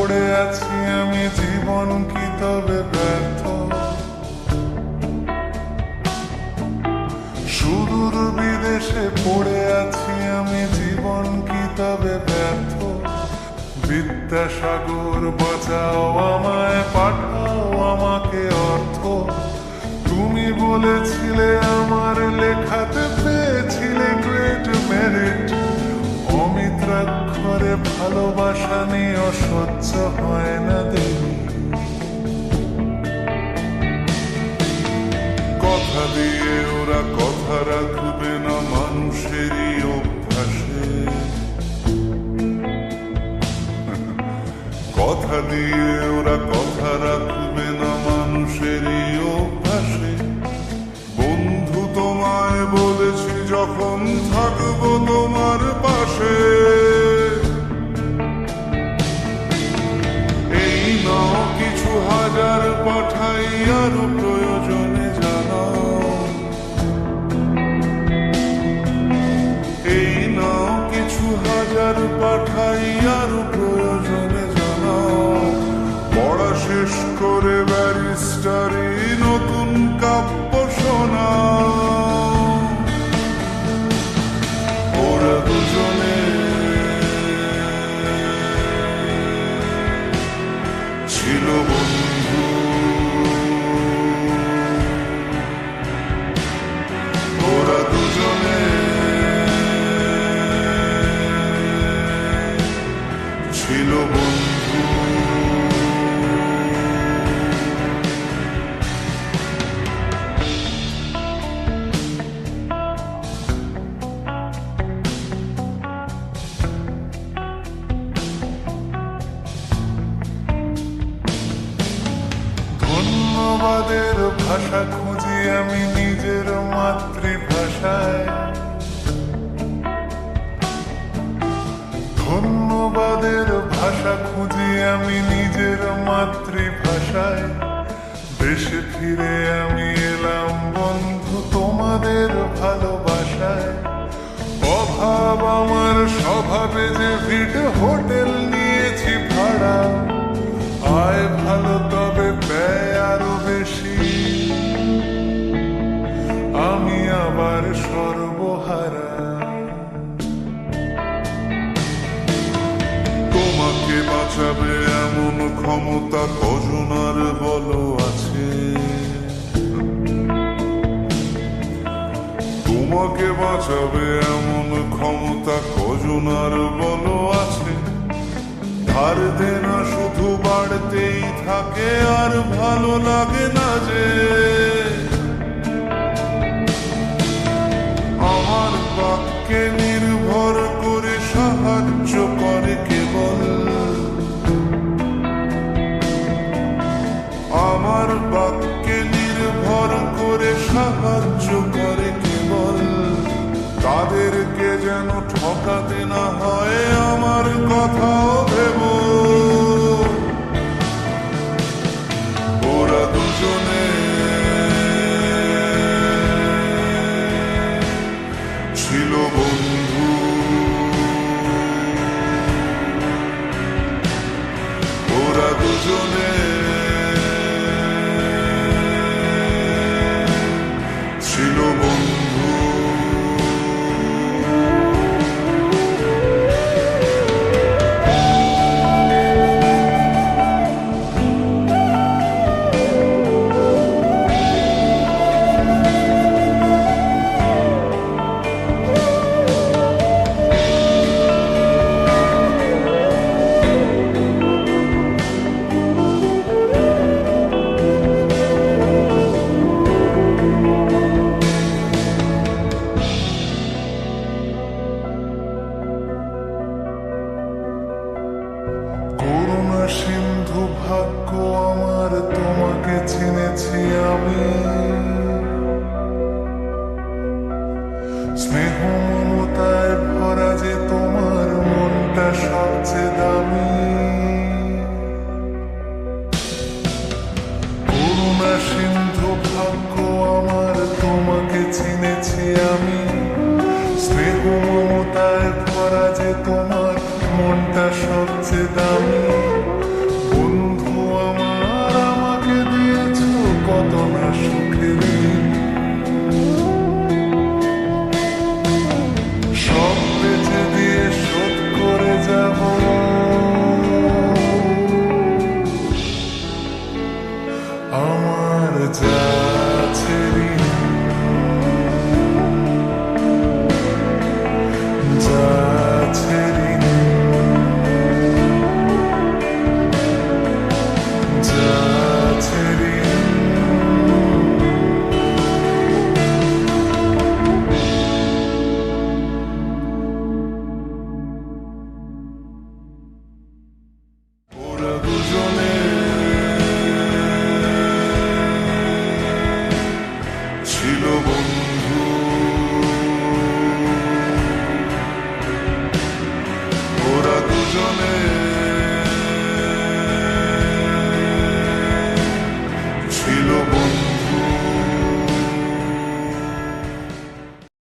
পড়ে আছি আমি, জীবন কি তবে ব্যর্থ? সুদূর বিদেশে পড়ে আছি আমি, জীবন কি তবে ব্যর্থ? বিদ্যাসাগর বাঁচাও আমায়, পাঠাও আমাকে অর্থ। তুমি বলেছিলে আমার লেখাতে পেয়েছিলে গ্রেট মেরিট। অমিত্রাক্ষরে ভালোবাসা নিয়ে অসহ্য হয় না দেবী। কথা দিয়ে ওরা কথা রাখবে না মানুষেরই অভ্যাসে। কথা দিয়ে ওরা কথা রাখবে না মানুষেরই অভ্যাসে। বন্ধু তোমায় বলেছি যখন থাকবো তোমার পাশে। এই নাও কিছু হাজার পাঠাই আরো প্রয়োজনে জানাও। এই নাও কিছু হাজার পাঠাই আরো প্রয়োজনে জানাও। পড়া শেষ করে ব্যারিস্টারি নতুন কাব্য শোনাও। ওরা দুজনে ছিল বন্ধু। ওরা দুজনে ছিল বন্ধু। ধন্যবাদের ভাষা খুঁজি আমি নিজের মাতৃভাষায়। ধন্যবাদের ভাষা খুঁজি আমি নিজের মাতৃভাষায়। দেশে ফিরে আমি এলাম বন্ধু তোমাদের ভালোবাসায়। অভাব আমার স্বভাবে যে ভিড়, হোটেল নিয়েছি ভাড়া। আয় ভালো তবে ব্যয় আরো বেশি, আমি আবার সর্বহারা। তোমাকে বাঁচাবে এমন ক্ষমতা কজনার বলো আছে? তোমাকে বাঁচাবে এমন ক্ষমতা কজনার বলো আছে? ধার দেনা শুধু বাড়তেই থাকে আর ভালো লাগে না যে। আমার বাক্যে নির্ভর করে সাহায্য করে কেবল। আমার বাক্যে নির্ভর করে সাহায্য করে কেবল। তাদেরকে যেন ঠকাতে না হয় আমার কথাও ভেবো। ওরা দুজনে ছিল বন্ধু। ওরা দুজনে ছিল বন্ধু। করুণা সিন্ধু ভাগ্য আমার, তোমাকে চিনেছি আমি। স্নেহ মমতায় ভরা যে তোমার মনটা সবচেয়ে দামি।